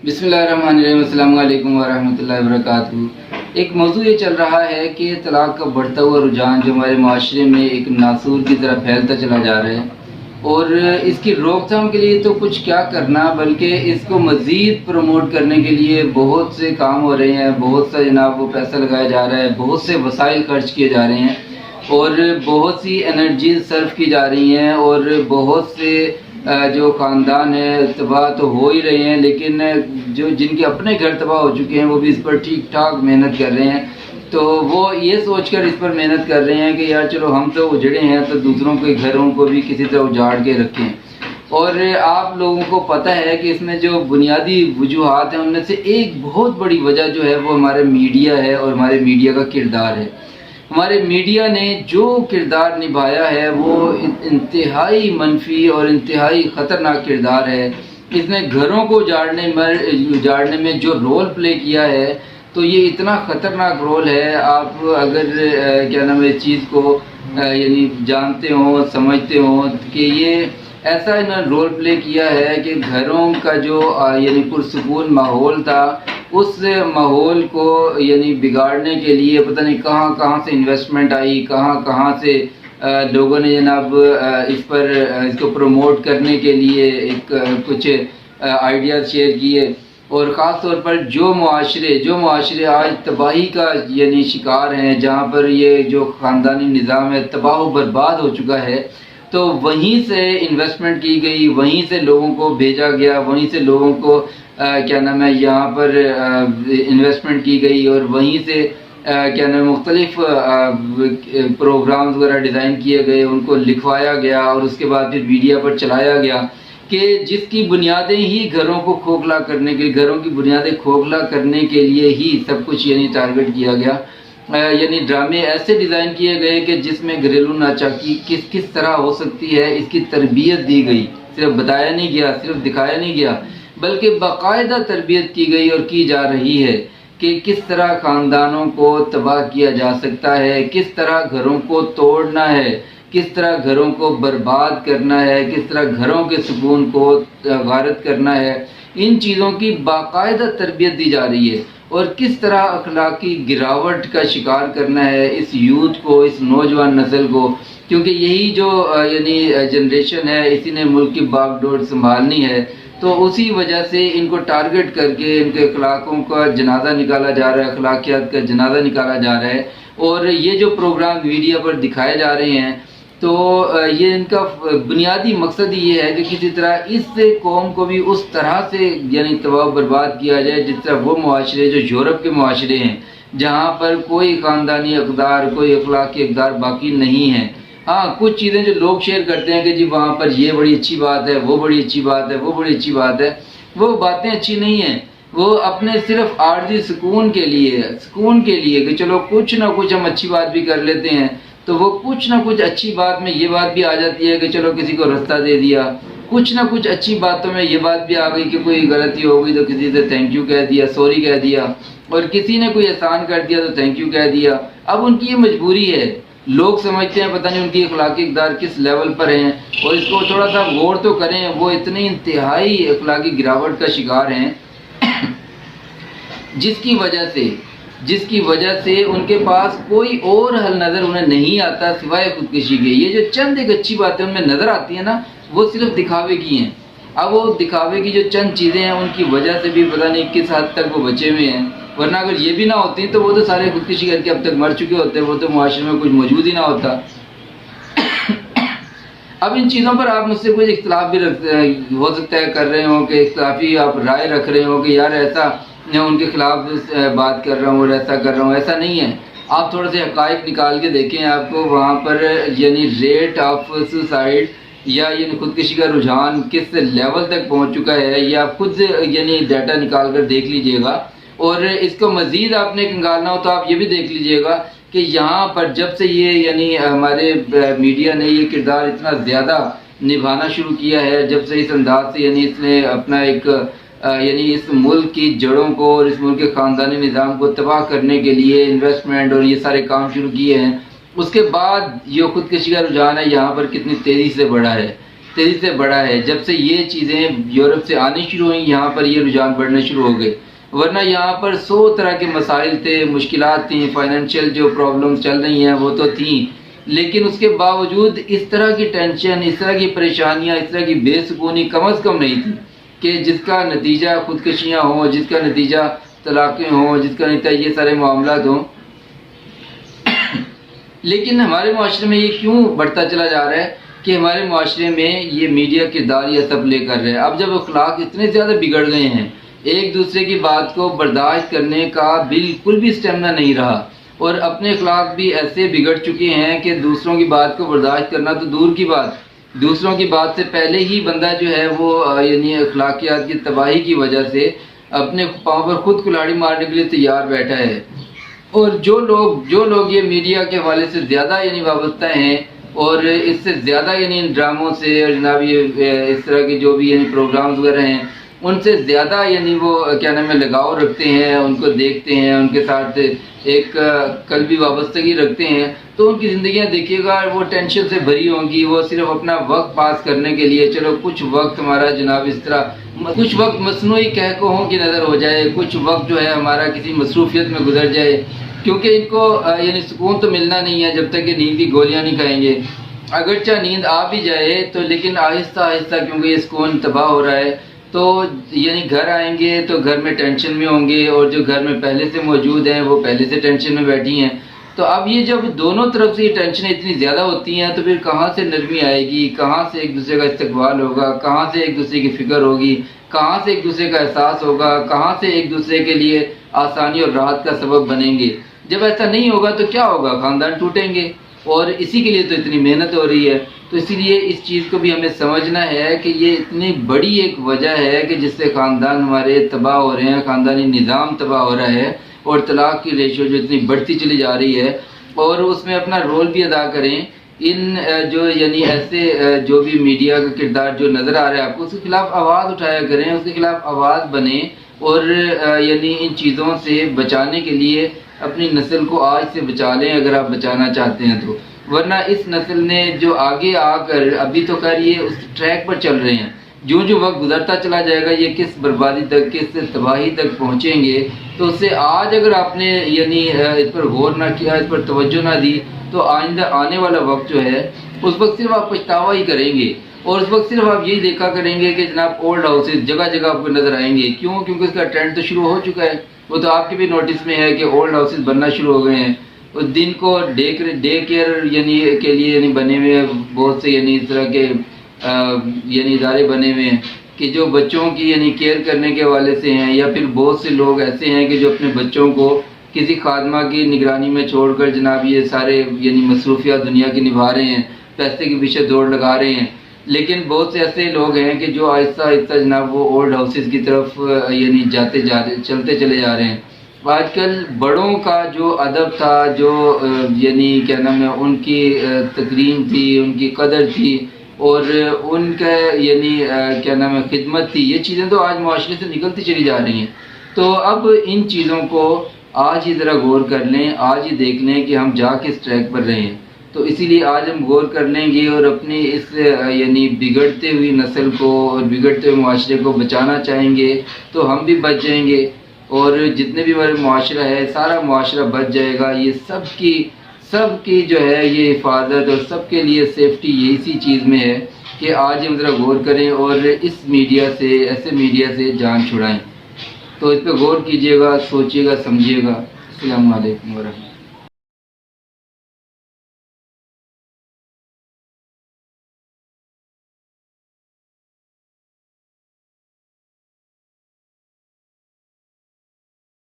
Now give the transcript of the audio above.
بسم اللہ الرحمن الرحیم، السلام علیکم ورحمۃ اللہ وبرکاتہ۔ ایک موضوع یہ چل رہا ہے کہ طلاق کا بڑھتا ہوا رجحان جو ہمارے معاشرے میں ایک ناسور کی طرح پھیلتا چلا جا رہا ہے، اور اس کی روک تھام کے لیے تو کچھ کیا کرنا، بلکہ اس کو مزید پروموٹ کرنے کے لیے بہت سے کام ہو رہے ہیں، بہت سا جناب وہ پیسہ لگایا جا رہا ہے، بہت سے وسائل خرچ کیے جا رہے ہیں، اور بہت سی انرجیز صرف کی جا رہی ہیں، اور بہت سے جو خاندان ہیں تباہ تو ہو ہی رہے ہیں، لیکن جن کے اپنے گھر تباہ ہو چکے ہیں وہ بھی اس پر ٹھیک ٹھاک محنت کر رہے ہیں۔ تو وہ یہ سوچ کر اس پر محنت کر رہے ہیں کہ یار چلو ہم تو اجڑے ہیں تو دوسروں کے گھروں کو بھی کسی طرح اجاڑ کے رکھیں۔ اور آپ لوگوں کو پتہ ہے کہ اس میں جو بنیادی وجوہات ہیں ان میں سے ایک بہت بڑی وجہ جو ہے وہ ہمارے میڈیا ہے، اور ہمارے میڈیا کا کردار ہے۔ ہمارے میڈیا نے جو کردار نبھایا ہے وہ انتہائی منفی اور انتہائی خطرناک کردار ہے۔ اس نے گھروں کو اجاڑنے میں جو رول پلے کیا ہے، تو یہ اتنا خطرناک رول ہے۔ آپ اگر کیا نام ہے اس چیز کو یعنی جانتے ہوں، سمجھتے ہوں کہ یہ ایسا انہوں نے رول پلے کیا ہے کہ گھروں کا جو یعنی پرسکون ماحول تھا، اس ماحول کو یعنی بگاڑنے کے لیے پتہ نہیں کہاں کہاں سے انویسٹمنٹ آئی، کہاں کہاں سے لوگوں نے جناب اس کو پروموٹ کرنے کے لیے کچھ آئیڈیاز شیئر کیے۔ اور خاص طور پر جو معاشرے آج تباہی کا یعنی شکار ہیں، جہاں پر یہ جو خاندانی نظام ہے تباہ و برباد ہو چکا ہے، تو وہیں سے انویسٹمنٹ کی گئی، وہیں سے لوگوں کو بھیجا گیا، وہیں سے لوگوں کو کیا نام ہے یہاں پر انویسٹمنٹ کی گئی، اور وہیں سے کیا نام مختلف پروگرامز وغیرہ ڈیزائن کیے گئے، ان کو لکھوایا گیا، اور اس کے بعد پھر میڈیا پر چلایا گیا کہ جس کی بنیادیں ہی گھروں کی بنیادیں کھوکھلا کرنے کے لیے ہی سب کچھ یعنی ٹارگٹ کیا گیا۔ یعنی ڈرامے ایسے ڈیزائن کیے گئے کہ جس میں گھریلو ناچاکی کس طرح ہو سکتی ہے اس کی تربیت دی گئی، صرف بتایا نہیں گیا، صرف دکھایا نہیں گیا، بلکہ باقاعدہ تربیت کی گئی اور کی جا رہی ہے کہ کس طرح خاندانوں کو تباہ کیا جا سکتا ہے، کس طرح گھروں کو توڑنا ہے، کس طرح گھروں کو برباد کرنا ہے، کس طرح گھروں کے سکون کو غارت کرنا ہے۔ ان چیزوں کی باقاعدہ تربیت دی جا رہی ہے، اور کس طرح اخلاقی گراوٹ کا شکار کرنا ہے اس یوتھ کو، اس نوجوان نسل کو، کیونکہ یہی جو یعنی جنریشن ہے اسی نے ملک کی باغ ڈور سنبھالنی ہے۔ تو اسی وجہ سے ان کو ٹارگٹ کر کے ان کے اخلاقوں کا جنازہ نکالا جا رہا ہے، اخلاقیات کا جنازہ نکالا جا رہا ہے، اور یہ جو پروگرام میڈیا پر دکھائے جا رہے ہیں، تو یہ ان کا بنیادی مقصد یہ ہے کہ کسی طرح اس قوم کو بھی اس طرح سے یعنی تباہ و برباد کیا جائے جس طرح وہ معاشرے جو یورپ کے معاشرے ہیں، جہاں پر کوئی خاندانی اقدار، کوئی اخلاقی اقدار باقی نہیں ہے۔ ہاں کچھ چیزیں جو لوگ شیئر کرتے ہیں کہ جی وہاں پر یہ بڑی اچھی بات ہے، وہ بڑی اچھی بات ہے، وہ بڑی اچھی بات ہے، وہ باتیں اچھی نہیں ہیں، وہ اپنے صرف عارضی سکون کے لیے کہ چلو کچھ نہ کچھ ہم اچھی بات بھی کر لیتے ہیں، تو وہ کچھ نہ کچھ اچھی بات میں یہ بات بھی آ جاتی ہے کہ چلو کسی کو رستہ دے دیا، کچھ نہ کچھ اچھی باتوں میں یہ بات بھی آ گئی کہ کوئی غلطی ہو گئی تو کسی سے تھینک یو کہہ دیا، سوری کہہ دیا، اور کسی نے کوئی احسان کر دیا تو تھینک یو کہہ دیا۔ اب ان کی یہ مجبوری ہے، لوگ سمجھتے ہیں پتہ نہیں ان کی اخلاقی اقدار کس لیول پر ہیں، اور اس کو تھوڑا سا غور تو کریں، وہ اتنی انتہائی اخلاقی گراوٹ کا شکار ہیں جس کی وجہ سے ان کے پاس کوئی اور حل نظر انہیں نہیں آتا سوائے خودکشی کے۔ یہ جو چند ایک اچھی باتیں ان میں نظر آتی ہیں نا، وہ صرف دکھاوے کی ہیں۔ اب وہ دکھاوے کی جو چند چیزیں ہیں ان کی وجہ سے بھی پتہ نہیں کس حد تک وہ بچے ہوئے ہیں، ورنہ اگر یہ بھی نہ ہوتی تو وہ تو سارے خودکشی کر کے اب تک مر چکے ہوتے، وہ تو معاشرے میں کچھ موجود ہی نہ ہوتا۔ اب ان چیزوں پر آپ مجھ سے کچھ اختلاف بھی ہو سکتا ہے کر رہے ہوں، کہ اختلافی آپ رائے رکھ رہے ہوں کہ یار ایسا میں ان کے خلاف بات کر رہا ہوں اور ایسا کر رہا ہوں، ایسا نہیں ہے۔ آپ تھوڑے سے حقائق نکال کے دیکھیں، آپ کو وہاں پر یعنی ریٹ آف سوسائڈ یا یعنی خودکشی کا رجحان کس لیول تک پہنچ چکا ہے، یہ آپ خود یعنی ڈیٹا نکال کر دیکھ لیجئے گا۔ اور اس کو مزید آپ نے کنگالنا ہو تو آپ یہ بھی دیکھ لیجئے گا کہ یہاں پر جب سے یہ یعنی ہمارے میڈیا نے یہ کردار اتنا زیادہ نبھانا شروع کیا ہے، جب سے اس انداز سے یعنی اس نے اپنا ایک یعنی اس ملک کی جڑوں کو اور اس ملک کے خاندانی نظام کو تباہ کرنے کے لیے انویسٹمنٹ اور یہ سارے کام شروع کیے ہیں، اس کے بعد یہ خودکشی کا رجحان ہے یہاں پر کتنی تیزی سے بڑھا ہے۔ تیزی سے بڑھا ہے جب سے یہ چیزیں یورپ سے آنی شروع ہوئیں، یہاں پر یہ رجحان بڑھنا شروع ہو گئے، ورنہ یہاں پر 100 طرح کے مسائل تھے، مشکلات تھیں، فائنینشیل جو پرابلمز چل رہی ہیں وہ تو تھیں، لیکن اس کے باوجود اس طرح کی ٹینشن، اس طرح کی پریشانیاں، اس طرح کی بے سکونی کم از کم نہیں تھی کہ جس کا نتیجہ خودکشیاں ہوں، جس کا نتیجہ طلاقیں ہوں، جس کا نتیجہ یہ سارے معاملات ہوں۔ لیکن ہمارے معاشرے میں یہ کیوں بڑھتا چلا جا رہا ہے کہ ہمارے معاشرے میں یہ میڈیا کردار یہ سب لے کر رہے ہیں۔ اب جب اخلاق اتنے زیادہ بگڑ گئے ہیں، ایک دوسرے کی بات کو برداشت کرنے کا بالکل بھی اسٹیمنا نہیں رہا، اور اپنے اخلاق بھی ایسے بگڑ چکے ہیں کہ دوسروں کی بات کو برداشت کرنا تو دور کی بات، دوسروں کی بات سے پہلے ہی بندہ جو ہے وہ یعنی اخلاقیات کی تباہی کی وجہ سے اپنے پاؤں پر خود کلاڑی مارنے کے لیے تیار بیٹھا ہے۔ اور جو لوگ یہ میڈیا کے حوالے سے زیادہ یعنی وابستہ ہیں، اور اس سے زیادہ یعنی ان ڈراموں سے اور جناب یہ اس طرح کے جو بھی یعنی پروگرامز وغیرہ ہیں ان سے زیادہ یعنی وہ کیا نام ہے لگاؤ رکھتے ہیں، ان کو دیکھتے ہیں، ان کے ساتھ ایک قلبی وابستگی رکھتے ہیں، تو ان کی زندگیاں دیکھیے گا وہ ٹینشن سے بھری ہوں گی۔ وہ صرف اپنا وقت پاس کرنے کے لیے چلو کچھ وقت ہمارا جناب اس طرح کچھ وقت مصنوعی کہکوہوں کی نظر ہو جائے، کچھ وقت جو ہے ہمارا کسی مصروفیت میں گزر جائے، کیونکہ ان کو یعنی سکون تو ملنا نہیں ہے جب تک کہ نیند کی گولیاں نہیں کھائیں گے۔ اگرچہ نیند آ بھی جائے تو لیکن آہستہ آہستہ کیونکہ یہ سکون تباہ ہو رہا ہے، تو یعنی گھر آئیں گے تو گھر میں ٹینشن میں ہوں گے، اور جو گھر میں پہلے سے موجود ہیں وہ پہلے سے ٹینشن میں بیٹھی ہیں۔ تو اب یہ جب دونوں طرف سے یہ ٹینشنیں اتنی زیادہ ہوتی ہیں تو پھر کہاں سے نرمی آئے گی، کہاں سے ایک دوسرے کا استقبال ہوگا، کہاں سے ایک دوسرے کی فکر ہوگی، کہاں سے ایک دوسرے کا احساس ہوگا، کہاں سے ایک دوسرے کے لیے آسانی اور راحت کا سبب بنیں گے۔ جب ایسا نہیں ہوگا تو کیا ہوگا؟ خاندان ٹوٹیں گے، اور اسی کے لیے تو اتنی محنت ہو رہی ہے۔ تو اسی لیے اس چیز کو بھی ہمیں سمجھنا ہے کہ یہ اتنی بڑی ایک وجہ ہے کہ جس سے خاندان ہمارے تباہ ہو رہے ہیں، خاندانی نظام تباہ ہو رہا ہے، اور طلاق کی ریشو جو اتنی بڑھتی چلی جا رہی ہے، اور اس میں اپنا رول بھی ادا کریں۔ ان جو یعنی ایسے جو بھی میڈیا کا کردار جو نظر آ رہا ہے آپ کو، اس کے خلاف آواز اٹھایا کریں، اس کے خلاف آواز بنیں، اور یعنی ان چیزوں سے بچانے کے لیے اپنی نسل کو آج سے بچا لیں اگر آپ بچانا چاہتے ہیں تو، ورنہ اس نسل نے جو آگے آ کر ابھی تو خیر یہ اس ٹریک پر چل رہے ہیں، جو وقت گزرتا چلا جائے گا یہ کس بربادی تک، کس تباہی تک پہنچیں گے۔ تو اس سے آج اگر آپ نے یعنی اس پر غور نہ کیا، اس پر توجہ نہ دی، تو آئندہ آنے والا وقت جو ہے اس وقت صرف آپ پچھتاوا ہی کریں گے، اور اس وقت صرف آپ یہی دیکھا کریں گے کہ جناب اولڈ ہاؤسز جگہ جگہ آپ کو نظر آئیں گے۔ کیوں؟ کیونکہ اس کا ٹرینڈ تو شروع ہو چکا ہے، وہ تو آپ کے بھی نوٹس میں ہے کہ اولڈ ہاؤسز بننا شروع ہو گئے ہیں، اور دن کو ڈے کیئر یعنی کے لیے یعنی بنے ہوئے ہیں بہت سے یعنی اس طرح کے یعنی ادارے بنے ہوئے ہیں کہ جو بچوں کی یعنی کیئر کرنے کے حوالے سے ہیں، یا پھر بہت سے لوگ ایسے ہیں کہ جو اپنے بچوں کو کسی خادمہ کی نگرانی میں چھوڑ کر جناب یہ سارے یعنی مصروفیات دنیا کی نبھا رہے ہیں، پیسے کے پیچھے دوڑ لگا رہے ہیں۔ لیکن بہت سے ایسے لوگ ہیں کہ جو آہستہ آہستہ جناب وہ اولڈ ہاؤسز کی طرف یعنی چلتے چلے جا رہے ہیں۔ آج کل بڑوں کا جو ادب تھا، جو یعنی کیا نام ہے ان کی تکریم تھی، ان کی قدر تھی، اور ان کا یعنی کیا نام ہے خدمت تھی، یہ چیزیں تو آج معاشرے سے نکلتی چلی جا رہی ہیں۔ تو اب ان چیزوں کو آج ہی ذرا غور کر لیں، آج ہی دیکھ لیں کہ ہم جا کس ٹریک پر رہے ہیں۔ تو اسی لیے آج ہم غور کر لیں گے اور اپنی اس یعنی بگڑتے ہوئی نسل کو اور بگڑتے ہوئے معاشرے کو بچانا چاہیں گے تو ہم بھی بچ جائیں گے، اور جتنے بھی ہمارے معاشرہ ہے سارا معاشرہ بچ جائے گا۔ یہ سب کی جو ہے یہ حفاظت اور سب کے لیے سیفٹی یہ اسی چیز میں ہے کہ آج ہم ذرا غور کریں اور اس میڈیا سے، ایسے میڈیا سے جان چھڑائیں۔ تو اس پہ غور کیجیے گا، سوچیے گا، سمجھیے گا۔ السلام علیکم ورحمۃ اللہ۔